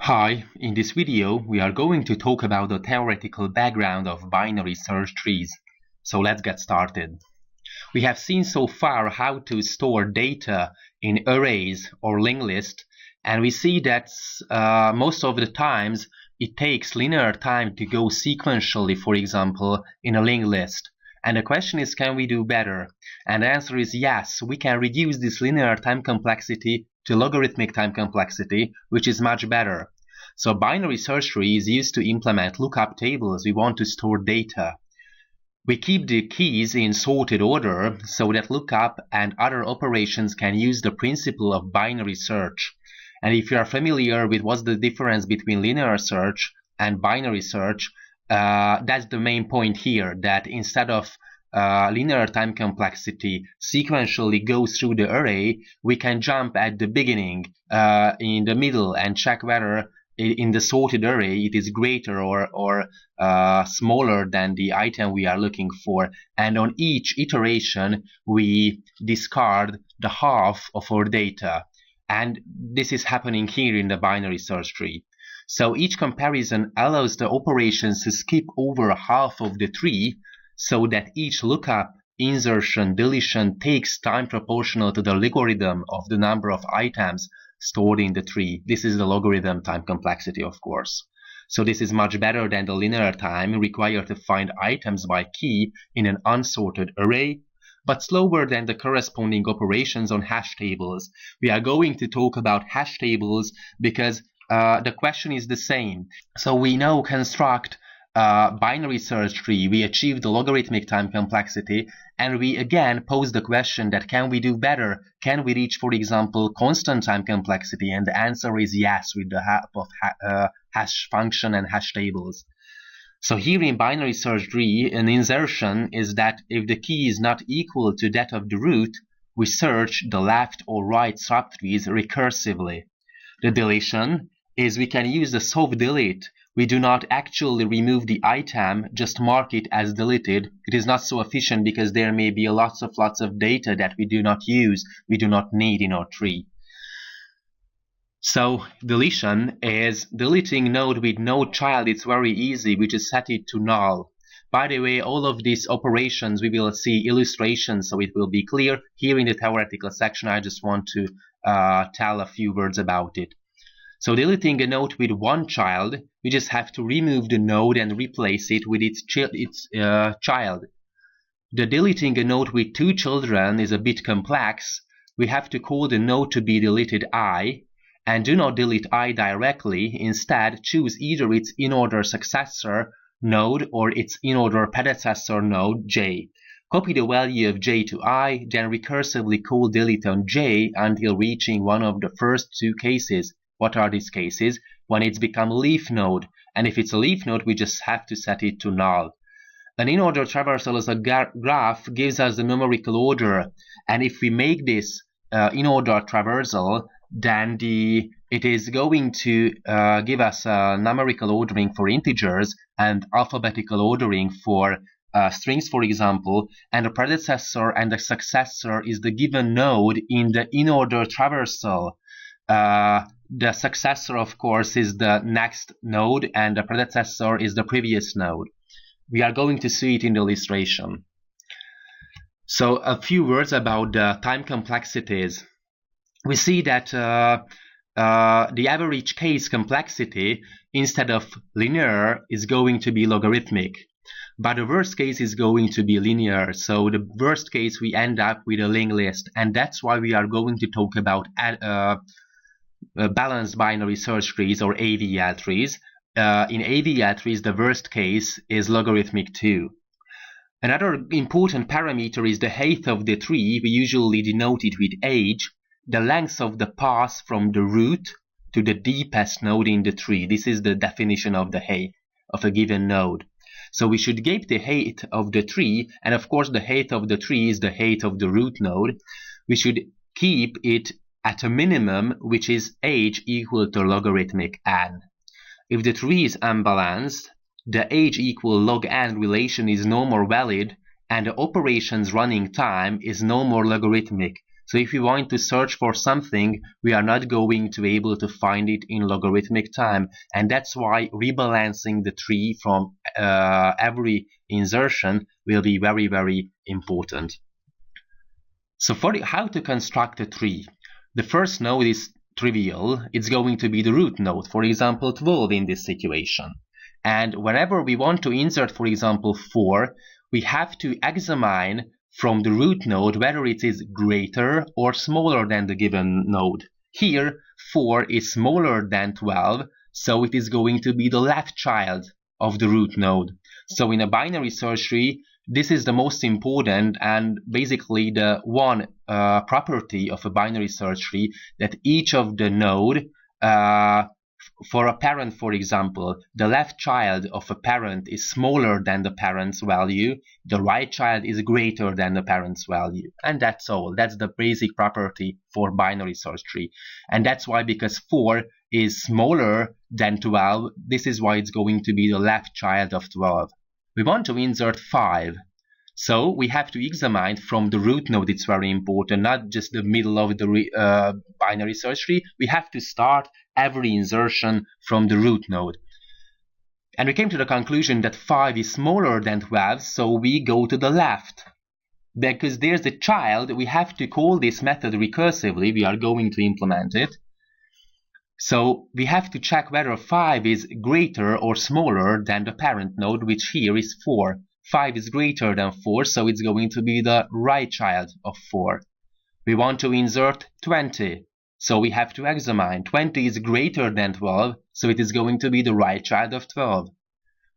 Hi, in this video we are going to talk about the theoretical background of binary search trees. So let's get started. We have seen so far how to store data in arrays or linked lists, and we see that most of the times it takes linear time to go sequentially, for example, in a linked list. And the question is, can we do better? And the answer is yes, we can reduce this linear time complexity to logarithmic time complexity, which is much better. So binary search tree is used to implement lookup tables. We want to store data. We keep the keys in sorted order so that lookup and other operations can use the principle of binary search. And if you are familiar with what's the difference between linear search and binary search, that's the main point here, that instead of linear time complexity sequentially goes through the array, we can jump at the beginning, in the middle, and check whether in the sorted array it is greater or smaller than the item we are looking for. And on each iteration we discard the half of our data. And this is happening here in the binary search tree. So each comparison allows the operations to skip over half of the tree, so that each lookup, insertion, deletion takes time proportional to the logarithm of the number of items stored in the tree. This is the logarithm time complexity, of course. So this is much better than the linear time required to find items by key in an unsorted array, but slower than the corresponding operations on hash tables. We are going to talk about hash tables because the question is the same. So we now construct binary search tree, we achieve the logarithmic time complexity, and we again pose the question that can we do better? Can we reach, for example, constant time complexity? And the answer is yes, with the help of hash function and hash tables. So here in binary search tree, an insertion is that if the key is not equal to that of the root, we search the left or right subtrees recursively. The deletion is we can use the soft delete. We do not actually remove the item, just mark it as deleted. It is not so efficient because there may be lots of data that we do not use, we do not need in our tree. So deletion is deleting node with no child. It's very easy. We just set it to null. By the way, all of these operations we will see illustrations, so it will be clear. Here in the theoretical section I just want to tell a few words about it. So deleting a node with one child, we just have to remove the node and replace it with its child. The deleting a node with two children is a bit complex. We have to call the node to be deleted I, and do not delete I directly. Instead, choose either its in-order successor node or its in-order predecessor node J. Copy the value of J to I, then recursively call delete on J until reaching one of the first two cases. What are these cases? When it's become a leaf node, and if it's a leaf node, we just have to set it to null. An in-order traversal as a graph gives us the numerical order, and if we make this in-order traversal, then it is going to give us numerical ordering for integers and alphabetical ordering for strings, for example, and the predecessor and the successor is the given node in the in-order traversal. The successor, of course, is the next node, and the predecessor is the previous node. We are going to see it in the illustration. So a few words about the time complexities. We see that the average case complexity, instead of linear, is going to be logarithmic. But the worst case is going to be linear. So the worst case, we end up with a linked list. And that's why we are going to talk about balanced binary search trees, or ABL trees. In ABL trees, the worst case is logarithmic too. Another important parameter is the height of the tree. We usually denote it with age, the length of the path from the root to the deepest node in the tree. This is the definition of the height of a given node. So we should get the height of the tree, and of course the height of the tree is the height of the root node. We should keep it at a minimum, which is age equal to logarithmic n. If the tree is unbalanced, the age equal log n relation is no more valid, and the operation's running time is no more logarithmic. So if we want to search for something, we are not going to be able to find it in logarithmic time. And that's why rebalancing the tree from every insertion will be very, very important. So for how to construct a tree, the first node is trivial. It's going to be the root node, for example 12 in this situation. And whenever we want to insert, for example 4, we have to examine from the root node whether it is greater or smaller than the given node. Here 4 is smaller than 12, so it is going to be the left child of the root node. So in a binary search tree, this is the most important and basically the one property of a binary search tree, that each of the node, for a parent, for example, the left child of a parent is smaller than the parent's value, the right child is greater than the parent's value. And that's all. That's the basic property for binary search tree. And that's why, because 4 is smaller than 12, this is why it's going to be the left child of 12. We want to insert 5. So we have to examine from the root node. It's very important, not just the middle of the binary search tree. We have to start every insertion from the root node. And we came to the conclusion that 5 is smaller than 12, so we go to the left. Because there's the child, we have to call this method recursively. We are going to implement it. So we have to check whether 5 is greater or smaller than the parent node, which here is 4. 5 is greater than 4, so it's going to be the right child of 4. We want to insert 20, so we have to examine. 20 is greater than 12, so it is going to be the right child of 12.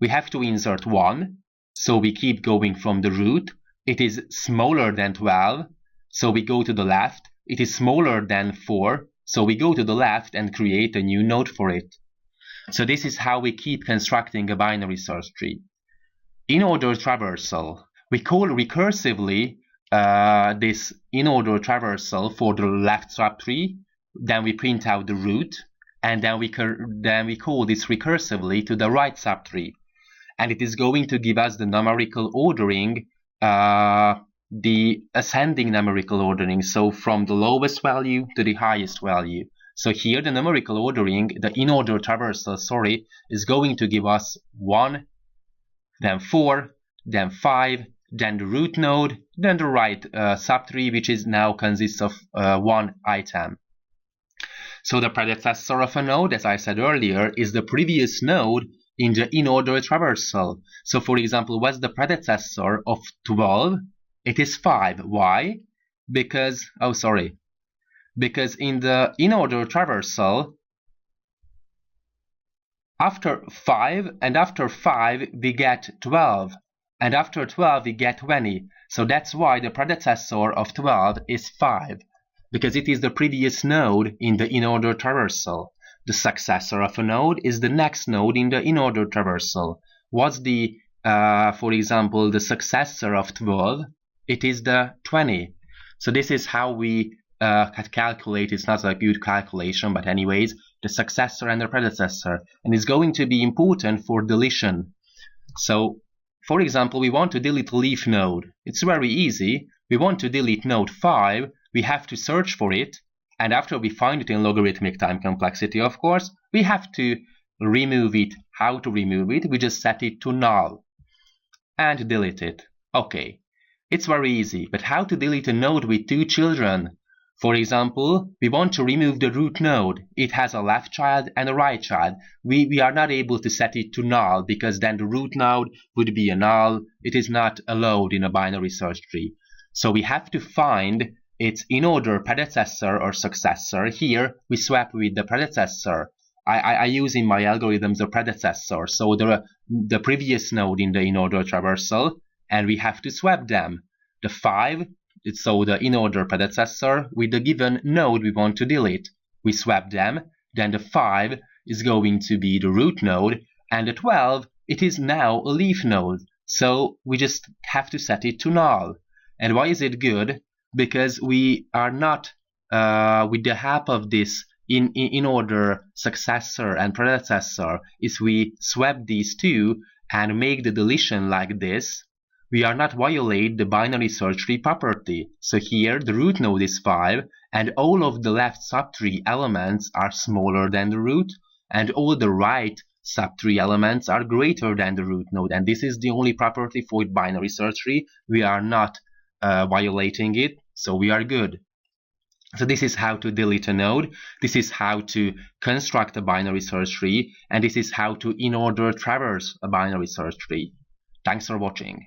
We have to insert 1, so we keep going from the root. It is smaller than 12, so we go to the left. It is smaller than 4, so we go to the left and create a new node for it. So this is how we keep constructing a binary search tree. In-order traversal. We call recursively this in-order traversal for the left subtree. Then we print out the root, and then we call this recursively to the right subtree. And it is going to give us the numerical ordering, the ascending numerical ordering, so from the lowest value to the highest value. So here the numerical ordering, the in-order traversal, is going to give us 1, then 4, then 5, then the root node, then the right subtree, which is now consists of 1 item. So the predecessor of a node, as I said earlier, is the previous node in the in-order traversal. So for example, what's the predecessor of 12? It is 5. Why? Because in the in-order traversal, after 5 we get 12, and after 12 we get 20. So that's why the predecessor of 12 is 5, because it is the previous node in the in-order traversal. The successor of a node is the next node in the in-order traversal. What's the, for example, the successor of 12? It is the 20. So this is how we calculate. It's not a good calculation, but anyways, the successor and the predecessor. And it's going to be important for deletion. So, for example, we want to delete a leaf node. It's very easy. We want to delete node 5. We have to search for it. And after we find it in logarithmic time complexity, of course, we have to remove it. How to remove it? We just set it to null and delete it. Okay, it's very easy. But how to delete a node with 2 children? For example, we want to remove the root node. It has a left child and a right child. We are not able to set it to null, because then the root node would be a null. It is not allowed in a binary search tree. So we have to find its in-order predecessor or successor. Here we swap with the predecessor. I use in my algorithms the predecessor, so the previous node in the in-order traversal, and we have to swap them. The 5, so the in-order predecessor, with the given node we want to delete. We swap them, then the 5 is going to be the root node, and the 12, it is now a leaf node. So we just have to set it to null. And why is it good? Because we are not, with the help of this in-order successor and predecessor, if we swap these two and make the deletion like this, we are not violate the binary search tree property. So here the root node is 5 and all of the left subtree elements are smaller than the root and all the right subtree elements are greater than the root node, and this is the only property for binary search tree. We are not violating it, so we are good. So this is how to delete a node, this is how to construct a binary search tree, and this is how to in order traverse a binary search tree. Thanks for watching.